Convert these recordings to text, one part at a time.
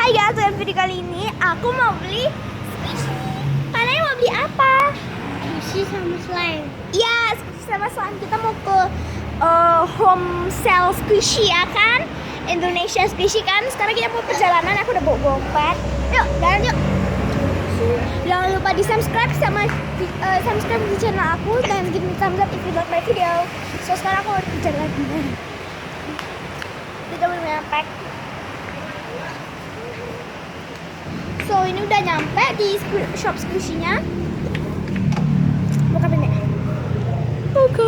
Hai guys, dalam video kali ini aku mau beli squishy. Kalian mau beli apa? Squishy sama slime. Iya, squishy sama slime. Kita mau ke home sale squishy ya kan? Indonesia squishy kan? Sekarang kita mau perjalanan, aku udah bawa dompet. Yuk, jalan yuk. Jangan lupa di subscribe subscribe di channel aku dan give me thumbs up if you like my video. So sekarang aku harus kerja lagi. Kita belum nyampe. So ini udah nyampe di shop squishy-nya. Buka pintunya. Buka.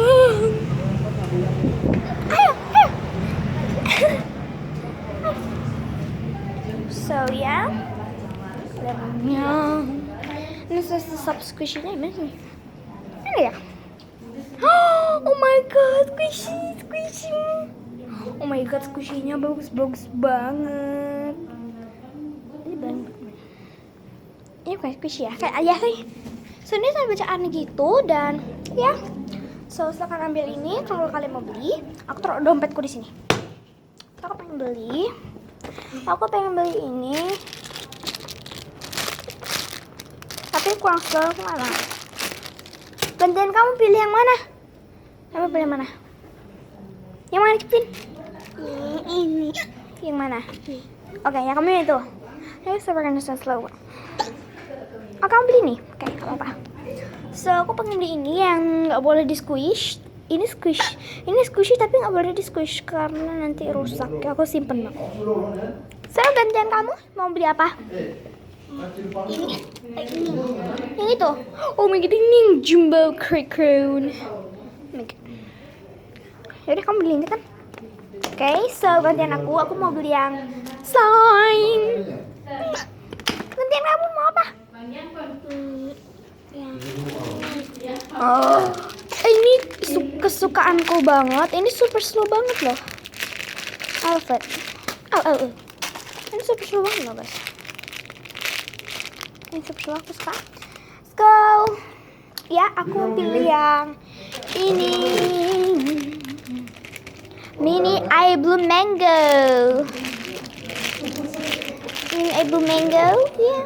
Ayo, ayo. So ya. Ini shop squishy-nya gimana sih? Ini ya. Oh my god, squishy. Oh my god, squishy-nya bagus banget. Ini banget. Ini bukan squishy ya, kayak ayah sih. So ini saya bacaan gitu dan ya. So silakan ambil ini kalau kalian mau beli. Aku taruh dompetku di sini. Aku pengen beli ini. Tapi kurang seru mana? Gantian kamu pilih yang mana? Kamu pilih yang mana? Yang mana Kipin? Ini. Yang mana? Oke, yang kamu itu. Ayo saya pakai slow. Aku beli nih, oke, gak apa-apa. So aku pengen beli ini yang nggak boleh di squish. Ini squishy tapi nggak boleh di squish karena nanti rusak. Aku simpen bang. So gantian kamu mau beli apa? Ini. Yang itu. Oh my god, ini yang jumbo crown. Oh my god. Yaudah kamu beli ini kan? Oke, so gantian aku mau beli yang slime. Gantian kamu mau apa? Oh, ini kesukaanku banget. Ini super slow banget loh. Alfred. Ini super slow banget loh guys. Ini super slow, aku suka. Let's go. Ya, aku pilih yang ini. Mini Eye Blue Mango. Mini Eye Blue Mango, ya.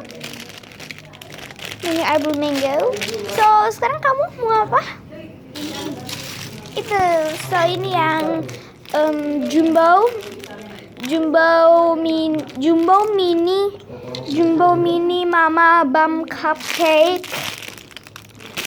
Mini Eye Blue Mango. So sekarang kamu mau apa? Itu. So ini yang jumbo mini mama bum cupcake.